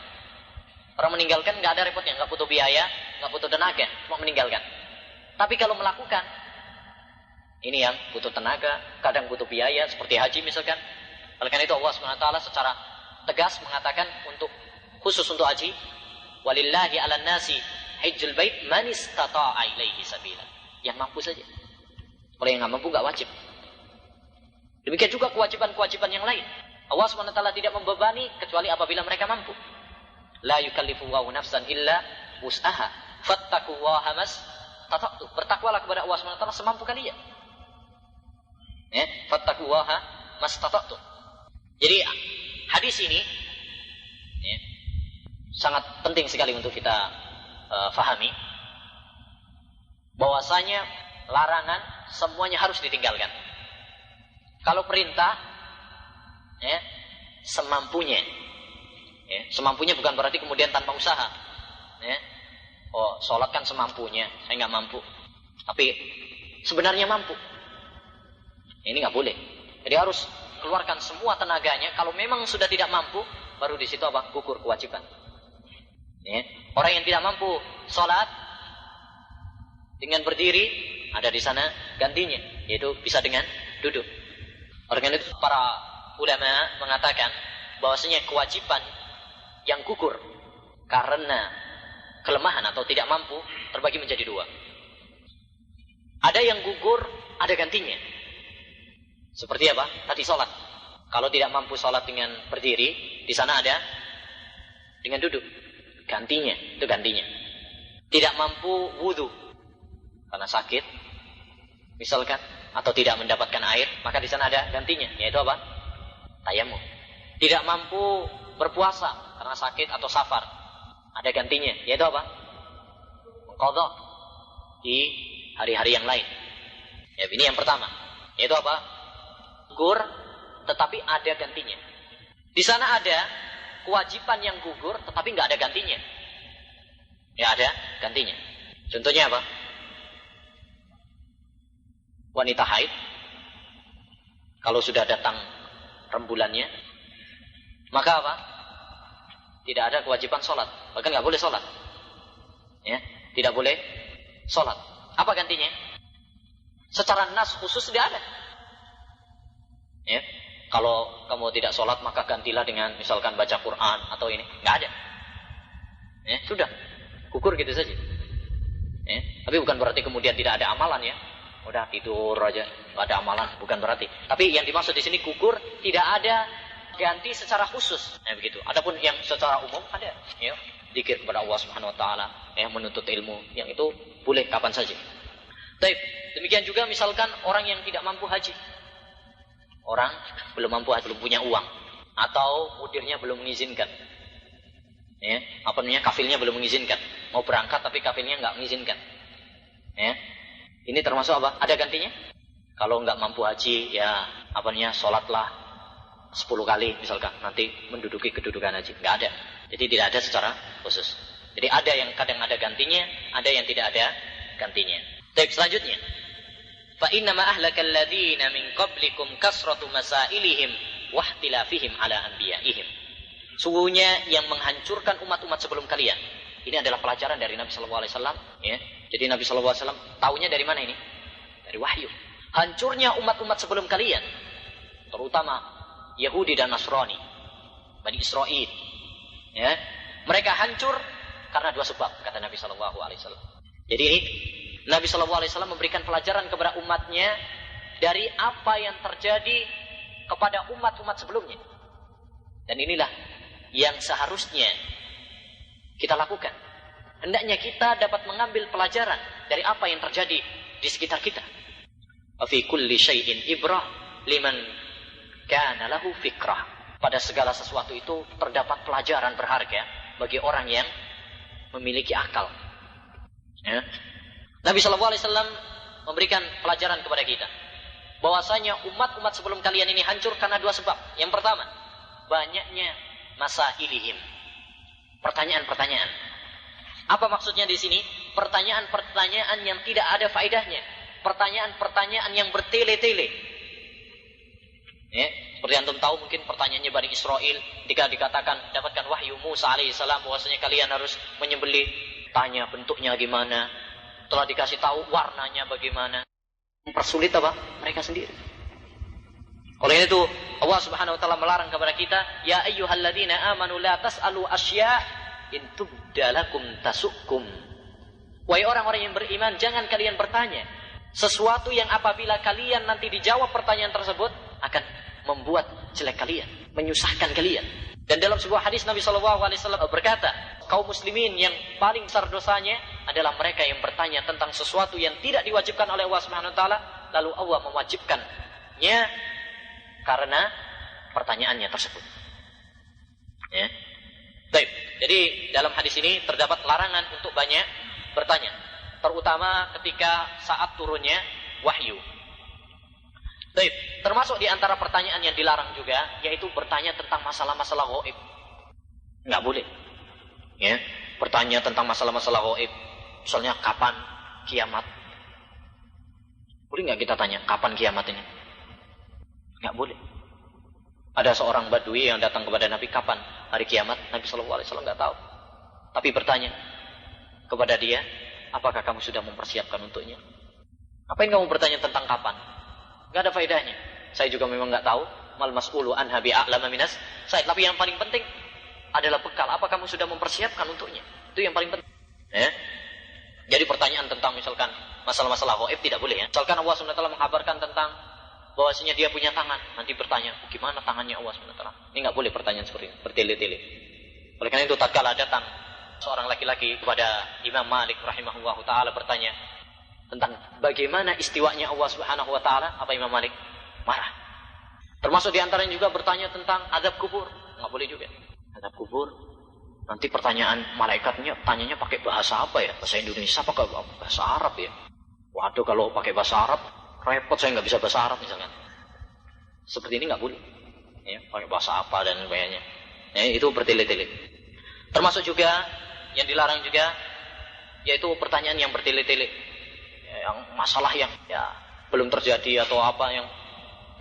Orang meninggalkan gak ada repotnya, gak butuh biaya, gak butuh tenaga, cuma meninggalkan. Tapi kalau melakukan, ini yang butuh tenaga, kadang butuh biaya, seperti haji misalkan. Oleh karena itu Allah SWT secara tegas mengatakan khusus untuk haji, walillahi 'alan nasi hajjul bait man istata'a ilaihi sabila. Yang mampu saja. Kalau yang enggak mampu enggak wajib. Demikian juga kewajiban-kewajiban yang lain. Allah SWT tidak membebani kecuali apabila mereka mampu. La yukallifullahu nafsan illa wus'aha. Fattaqullaha mastata'tum. Bertakwalah kepada Allah SWT semampu kalian. Ya, fattaqullaha mastata'tum. Jadi hadis ini ya, sangat penting sekali untuk kita fahami bahwasanya larangan semuanya harus ditinggalkan. Kalau perintah ya, semampunya ya, semampunya bukan berarti kemudian tanpa usaha ya. Oh, sholat kan semampunya, saya nggak mampu, tapi sebenarnya mampu, ini nggak boleh. Jadi harus keluarkan semua tenaganya. Kalau memang sudah tidak mampu, baru di situ apa? Gugur kewajiban. Ya. Orang yang tidak mampu sholat dengan berdiri, ada di sana gantinya, yaitu bisa dengan duduk. Oleh karena itu para ulama mengatakan bahwasanya kewajiban yang gugur karena kelemahan atau tidak mampu terbagi menjadi dua. Ada yang gugur, ada gantinya. Seperti apa? Tadi sholat. Kalau tidak mampu sholat dengan berdiri, di sana ada dengan duduk. Gantinya, itu gantinya. Tidak mampu wudhu karena sakit, misalkan, atau tidak mendapatkan air, maka di sana ada gantinya, yaitu apa? Tayamum. Tidak mampu berpuasa karena sakit atau safar, ada gantinya, yaitu apa? Qadha di hari-hari yang lain. Ya, ini yang pertama, yaitu apa? Gugur, tetapi ada gantinya. Di sana ada kewajiban yang gugur, tetapi nggak ada gantinya. Ya ada gantinya. Contohnya apa? Wanita haid, kalau sudah datang rembulannya, maka apa? Tidak ada kewajiban sholat, bahkan nggak boleh sholat. Ya, tidak boleh sholat. Apa gantinya? Secara nas khusus tidak ada. Ya, kalau kamu tidak sholat maka gantilah dengan misalkan baca Quran atau ini, nggak ada. Ya, sudah, gugur gitu saja. Ya, tapi bukan berarti kemudian tidak ada amalan ya. Udah tidur aja, nggak ada amalan, bukan berarti. Tapi yang dimaksud di sini gugur, tidak ada ganti secara khusus. Ya begitu. Adapun yang secara umum ada, ya, zikir kepada Allah Subhanahu Wa Taala, menuntut ilmu, yang itu boleh kapan saja. Baik, demikian juga misalkan orang yang tidak mampu haji. Orang belum mampu, belum punya uang, atau mudirnya belum mengizinkan. Ya, kafilnya belum mengizinkan. Mau berangkat tapi kafilnya nggak mengizinkan. Ya. Ini termasuk apa? Ada gantinya? Kalau nggak mampu haji, ya sholatlah 10 kali misalkan. Nanti menduduki kedudukan haji. Nggak ada. Jadi tidak ada secara khusus. Jadi ada yang kadang ada gantinya, ada yang tidak ada gantinya. Baik, selanjutnya. Fa inna ma ahlakal ladzina min qablikum kasratu masailihim wa ihtilafihim ala anbiya'ihim. Sungguhnya yang menghancurkan umat-umat sebelum kalian. Ini adalah pelajaran dari Nabi sallallahu alaihi wasallam, ya. Jadi Nabi sallallahu alaihi wasallam taunya dari mana ini? Dari wahyu. Hancurnya umat-umat sebelum kalian, terutama Yahudi dan Nasrani, Bani Israel. Ya. Mereka hancur karena 2 sebab, kata Nabi sallallahu alaihi wasallam. Jadi ini Nabi sallallahu alaihi wasallam memberikan pelajaran kepada umatnya dari apa yang terjadi kepada umat-umat sebelumnya. Dan inilah yang seharusnya kita lakukan. Hendaknya kita dapat mengambil pelajaran dari apa yang terjadi di sekitar kita. Fi kulli syai'in ibrah liman kana lahu fikrah. Pada segala sesuatu itu terdapat pelajaran berharga bagi orang yang memiliki akal. Ya. Nabi sallallahu alaihi wasallam memberikan pelajaran kepada kita bahwasanya umat-umat sebelum kalian ini hancur karena 2 sebab. Yang pertama, banyaknya masailihim, pertanyaan-pertanyaan. Apa maksudnya di sini? Pertanyaan-pertanyaan yang tidak ada faedahnya, pertanyaan-pertanyaan yang bertele-tele. Ya, seperti antum tahu mungkin pertanyaannya Bani Israel ketika dikatakan dapatkan wahyu Musa alaihissalam bahwasanya kalian harus menyembelih, tanya bentuknya gimana, telah dikasih tahu warnanya bagaimana. Mempersulit apa? Mereka sendiri. Oleh itu Allah Subhanahu wa taala melarang kepada kita, ya ayyuhalladzina amanu la tas'alu asya' in tubdalakum tasukkum. Wahai orang-orang yang beriman, jangan kalian bertanya sesuatu yang apabila kalian nanti dijawab pertanyaan tersebut akan membuat jelek kalian, menyusahkan kalian. Dan dalam sebuah hadis Nabi sallallahu alaihi wasallam berkata, kaum muslimin yang paling besar dosanya adalah mereka yang bertanya tentang sesuatu yang tidak diwajibkan oleh Allah Subhanahu wa taala, lalu Allah mewajibkannya karena pertanyaannya tersebut. Ya. Baik. Jadi dalam hadis ini terdapat larangan untuk banyak bertanya, terutama ketika saat turunnya wahyu. Baik, termasuk di antara pertanyaan yang dilarang juga yaitu bertanya tentang masalah-masalah gaib. Enggak boleh. Ya, bertanya tentang masalah-masalah gaib. Misalnya kapan kiamat? Boleh enggak kita tanya kapan kiamat ini? Enggak boleh. Ada seorang badui yang datang kepada Nabi, kapan hari kiamat? Nabi sallallahu alaihi wasallam enggak tahu. Tapi bertanya kepada dia, apakah kamu sudah mempersiapkan untuknya? Ngapain kamu bertanya tentang kapan? Enggak ada faedahnya. Saya juga memang enggak tahu. Mal mas'ulu anha bi'a'lama minas sa'id. Tapi yang paling penting adalah bekal. Apa kamu sudah mempersiapkan untuknya? Itu yang paling penting. Ya. Jadi pertanyaan tentang misalkan masalah-masalah gaib tidak boleh ya. Misalkan Allah SWT mengkabarkan tentang bahwasanya dia punya tangan, nanti bertanya, gimana tangannya Allah SWT? Ini enggak boleh pertanyaan seperti ini, bertele-tele. Oleh karena itu tatkala datang seorang laki-laki kepada Imam Malik rahimahullahu taala bertanya tentang bagaimana istiwanya Allah Subhanahu wa taala, apa Imam Malik? Marah. Termasuk di antaranya juga bertanya tentang azab kubur. Enggak boleh juga. Azab kubur. Nanti pertanyaan malaikatnya tanyanya pakai bahasa apa ya? Bahasa Indonesia apa bahasa Arab ya? Waduh, kalau pakai bahasa Arab repot, saya enggak bisa bahasa Arab misalkan. Seperti ini enggak boleh. Ya, pakai bahasa apa dan sebagainya. Ya, itu bertele-tele. Termasuk juga yang dilarang juga yaitu pertanyaan yang bertele-tele. Yang masalah yang ya belum terjadi atau apa yang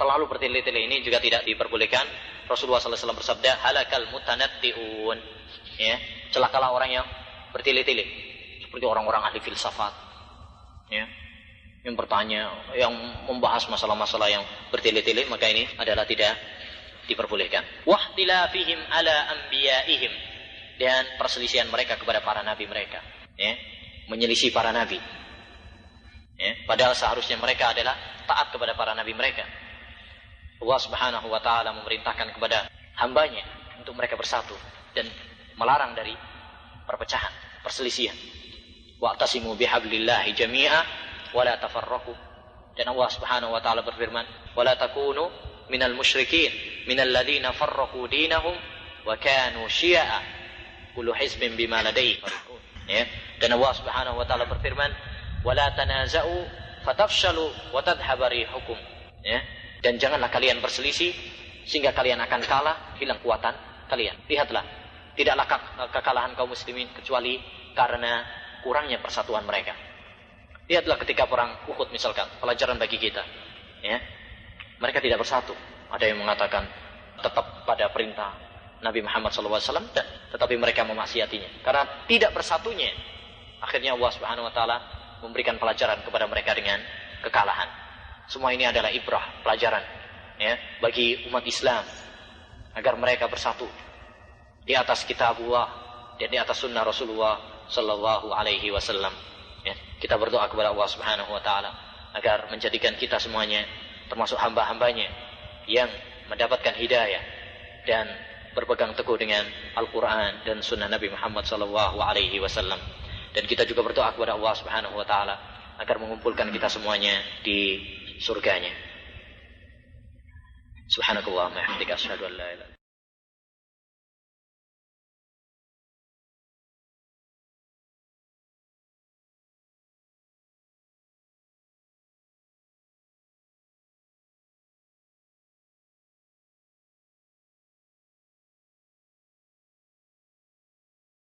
terlalu bertele-tele, ini juga tidak diperbolehkan. Rasulullah SAW bersabda, halakal mutanatti'un. Ya, celakalah orang yang bertele-tele, seperti orang-orang ahli filsafat. Ya, yang bertanya, yang membahas masalah-masalah yang bertele-tele, maka ini adalah tidak diperbolehkan. Wahtilafihim ala anbiya'ihim, dan perselisihan mereka kepada para nabi mereka. Ya, menyelisih para nabi. Ya, padahal seharusnya mereka adalah taat kepada para nabi mereka. Allah Subhanahu wa taala memerintahkan kepada hambanya untuk mereka bersatu dan melarang dari perpecahan, perselisihan. Wa'tasimu bihablillahi jami'a wa la tafarraqu. Dan Allah Subhanahu wa taala berfirman, "Wa la takunu minal musyrikin minal ladzina farraqu dinahum wa kanu syi'a kullu hizbin bima ladayhim farihun. Ya. Dan Allah Subhanahu wa taala berfirman, "Wala tanaza'u fatafshalu wa tadhhabu rihukum." Ya. Dan janganlah kalian berselisih sehingga kalian akan kalah, hilang kekuatan kalian. Lihatlah, tidaklah kekalahan kaum muslimin kecuali karena kurangnya persatuan mereka. Lihatlah ketika perang Uhud misalkan, pelajaran bagi kita. Ya. Mereka tidak bersatu. Ada yang mengatakan tetap pada perintah Nabi Muhammad SAW, tetapi mereka memaksiatinya. Karena tidak bersatunya, akhirnya Allah Subhanahu wa taala memberikan pelajaran kepada mereka dengan kekalahan. Semua ini adalah ibrah, pelajaran, ya, bagi umat Islam agar mereka bersatu di atas kitabullah dan di atas sunnah Rasulullah sallallahu alaihi wasallam. Ya, kita berdoa kepada Allah Subhanahu wa taala agar menjadikan kita semuanya termasuk hamba-hambanya yang mendapatkan hidayah dan berpegang teguh dengan Al-Quran dan sunnah Nabi Muhammad sallallahu alaihi wasallam. Dan kita juga berdoa kepada Allah Subhanahu wa taala agar mengumpulkan kita semuanya di surganya. Subhanakallahumma wa bihamdika asyhadu an la ilaha